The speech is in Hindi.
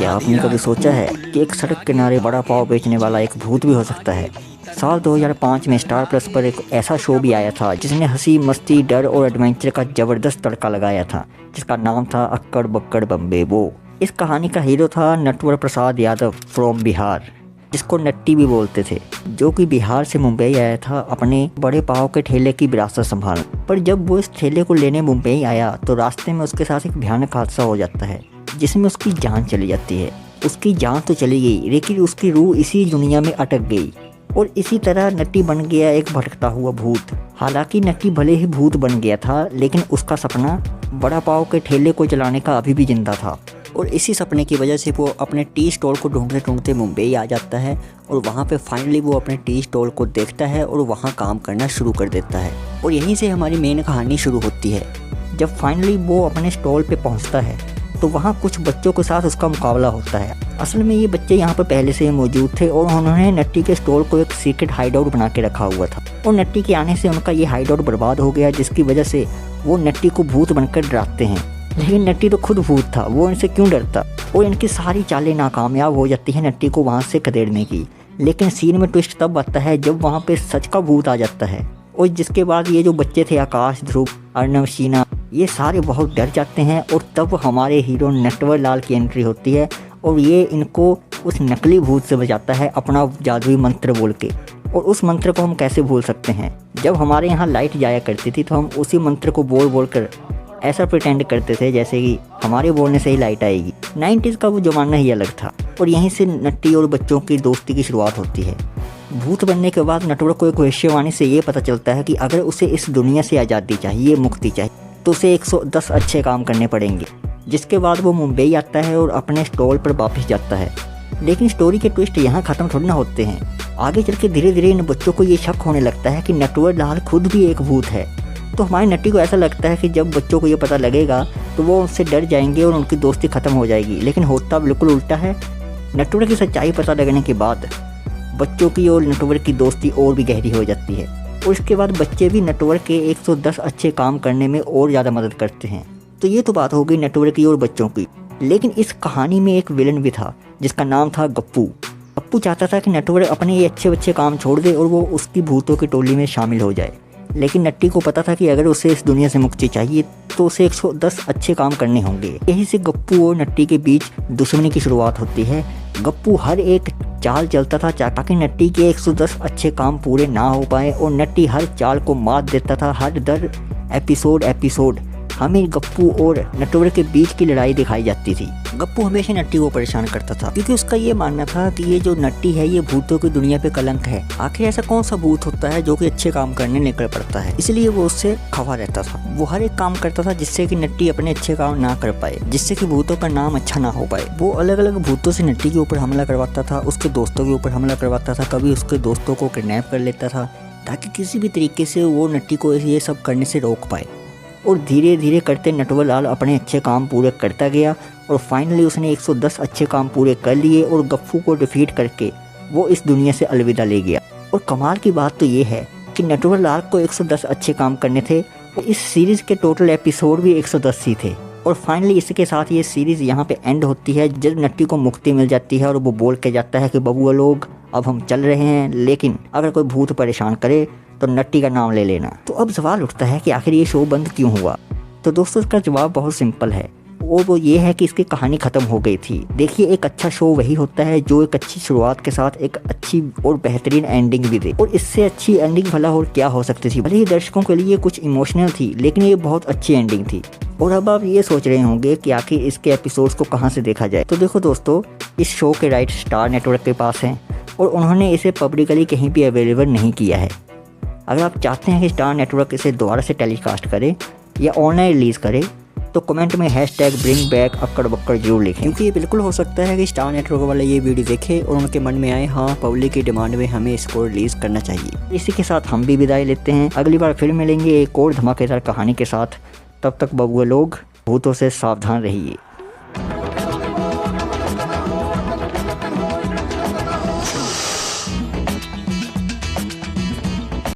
क्या आपने कभी सोचा है कि एक सड़क किनारे बड़ा पाव बेचने वाला एक भूत भी हो सकता है। साल 2005 में स्टार प्लस पर एक ऐसा शो भी आया था जिसने हंसी, मस्ती, डर और एडवेंचर का जबरदस्त तड़का लगाया था, जिसका नाम था अक्कड़ बक्कड़ बम्बे बो। इस कहानी का हीरो था नटवर प्रसाद यादव फ्रॉम बिहार, जिसको नट्टी भी बोलते थे, जो कि बिहार से मुंबई आया था अपने बड़े पाव के ठेले की विरासत संभाल। पर जब वो इस ठेले को लेने मुंबई आया तो रास्ते में उसके साथ एक भयानक हादसा हो जाता है जिसमें उसकी जान चली जाती है। उसकी जान तो चली गई लेकिन उसकी रूह इसी दुनिया में अटक गई और इसी तरह नट्टी बन गया एक भटकता हुआ भूत। हालांकि नट्टी भले ही भूत बन गया था लेकिन उसका सपना बड़ा पाव के ठेले को चलाने का अभी भी जिंदा था और इसी सपने की वजह से वो अपने टी स्टॉल को ढूंढते ढूंढते मुंबई आ जाता है और वहाँ पे फाइनली वो अपने टी स्टॉल को देखता है और वहाँ काम करना शुरू कर देता है। और यहीं से हमारी मेन कहानी शुरू होती है। जब फाइनली वो अपने स्टॉल पे पहुँचता है तो वहाँ कुछ बच्चों के साथ उसका मुकाबला होता है। असल में ये बच्चे यहाँ पर पहले से मौजूद थे और उन्होंने नट्टी के स्टॉल को एक सीक्रेट हाइड आउट बना के रखा हुआ था और नट्टी के आने से उनका ये हाइड आउट बर्बाद हो गया, जिसकी वजह से वो नट्टी को भूत बनकर डराते हैं। लेकिन नट्टी तो खुद भूत था, वो इनसे क्यों डरता। और इनकी सारी चालें नाकामयाब हो जाती है नट्टी को वहाँ से खदेड़ने की। लेकिन सीन में ट्विस्ट तब आता है जब वहाँ पे सच का भूत आ जाता है और जिसके बाद ये जो बच्चे थे आकाश, ध्रुव, अर्नव, शीना, ये सारे बहुत डर जाते हैं। और तब हमारे हीरो नटवर लाल की एंट्री होती है और ये इनको उस नकली भूत से बचाता है अपना जादुई मंत्र बोल के। और उस मंत्र को हम कैसे भूल सकते हैं, जब हमारे यहाँ लाइट जाया करती थी तो हम उसी मंत्र को बोल बोल कर ऐसा प्रिटेंड करते थे जैसे कि हमारे बोलने से ही लाइट आएगी। 90s का वो ज़माना ही अलग था और यहीं से नट्टी और बच्चों की दोस्ती की शुरुआत होती है। भूत बनने के बाद नटवर को एक भविष्यवाणी से ये पता चलता है कि अगर उसे इस दुनिया से आज़ादी चाहिए, मुक्ति चाहिए, तो उसे 110 अच्छे काम करने पड़ेंगे। जिसके बाद वो मुंबई आता है और अपने स्टॉल पर वापस जाता है। लेकिन स्टोरी के ट्विस्ट यहाँ ख़त्म थोड़ी ना होते हैं। आगे चल के धीरे धीरे इन बच्चों को ये शक होने लगता है कि नटवर लाल खुद भी एक भूत है। तो हमारे नट्टी को ऐसा लगता है कि जब बच्चों को ये पता लगेगा तो वो उनसे डर जाएंगे और उनकी दोस्ती ख़त्म हो जाएगी। लेकिन होता बिल्कुल उल्टा है। नटवर की सच्चाई पता लगने के बाद बच्चों की और नटवर की दोस्ती और भी गहरी हो जाती है और इसके बाद बच्चे भी नटवर के 110 अच्छे काम करने में और ज़्यादा मदद करते हैं। तो ये तो बात हो गई नटवर की और बच्चों की। लेकिन इस कहानी में एक विलन भी था जिसका नाम था गप्पू। गप्पू चाहता था कि नटवर अपने ये अच्छे काम छोड़ दे और वो उसकी भूतों की टोली में शामिल हो जाए। लेकिन नट्टी को पता था कि अगर उसे इस दुनिया से मुक्ति चाहिए तो उसे 110 अच्छे काम करने होंगे। यहीं से गप्पू और नट्टी के बीच दुश्मनी की शुरुआत होती है। गप्पू हर एक चाल चलता था ताकि नट्टी के 110 अच्छे काम पूरे ना हो पाए और नट्टी हर चाल को मात देता था। हर दर एपिसोड हमें गप्पू और नटवर के बीच की लड़ाई दिखाई जाती थी। गप्पू हमेशा नट्टी को परेशान करता था क्योंकि उसका ये मानना था कि ये जो नट्टी है ये भूतों की दुनिया पे कलंक है। आखिर ऐसा कौन सा भूत होता है जो कि अच्छे काम करने निकल पड़ता है। इसलिए वो उससे खफा रहता था। वो हर एक काम करता था जिससे कि नट्टी अपने अच्छे काम ना कर पाए, जिससे कि भूतों का नाम अच्छा ना हो पाए। वो अलग अलग भूतों से नट्टी के ऊपर हमला करवाता था, उसके दोस्तों के ऊपर हमला करवाता था, कभी उसके दोस्तों को किडनैप कर लेता था ताकि किसी भी तरीके से वो नट्टी को ये सब करने से रोक पाए। और धीरे धीरे करते नटवर लाल अपने अच्छे काम पूरे करता गया और फाइनली उसने 110 अच्छे काम पूरे कर लिए और गप्पू को डिफीट करके वो इस दुनिया से अलविदा ले गया। और कमाल की बात तो ये है कि नटवर लाल को 110 अच्छे काम करने थे और इस सीरीज़ के टोटल एपिसोड भी 110 ही थे। और फाइनली इसके साथ ये सीरीज़ यहाँ पे एंड होती है जब नट्टी को मुक्ति मिल जाती है और वो बोल के जाता है कि बबुआ लोग अब हम चल रहे हैं, लेकिन अगर कोई भूत परेशान करे तो नट्टी का नाम ले लेना। तो अब सवाल उठता है कि आखिर ये शो बंद क्यों हुआ। तो दोस्तों इसका जवाब बहुत सिंपल है और वो ये है कि इसकी कहानी ख़त्म हो गई थी। देखिए एक अच्छा शो वही होता है जो एक अच्छी शुरुआत के साथ एक अच्छी और बेहतरीन एंडिंग भी दे। और इससे अच्छी एंडिंग भला और क्या हो सकती थी। भले ही दर्शकों के लिए कुछ इमोशनल थी लेकिन ये बहुत अच्छी एंडिंग थी। और अब आप ये सोच रहे होंगे कि आखिर इसके एपिसोड्स को कहाँ से देखा जाए। तो देखो दोस्तों, इस शो के राइट स्टार नेटवर्क के पास हैं और उन्होंने इसे पब्लिकली कहीं भी अवेलेबल नहीं किया है। अगर आप चाहते हैं कि स्टार नेटवर्क इसे दोबारा से टेलीकास्ट करे या ऑनलाइन रिलीज़ करे तो कमेंट में #BringBack अक्कड़ बक्कड़ जरूर लिखें, क्योंकि ये बिल्कुल हो सकता है कि स्टार नेटवर्क वाले ये वीडियो देखें और उनके मन में आए हाँ पब्लिक की डिमांड में हमें इसको रिलीज़ करना चाहिए। इसी के साथ हम भी विदाई लेते हैं। अगली बार फिर मिलेंगे एक और धमाकेदार कहानी के साथ। तब तक बबुआ लोग भूतों से सावधान रहिए।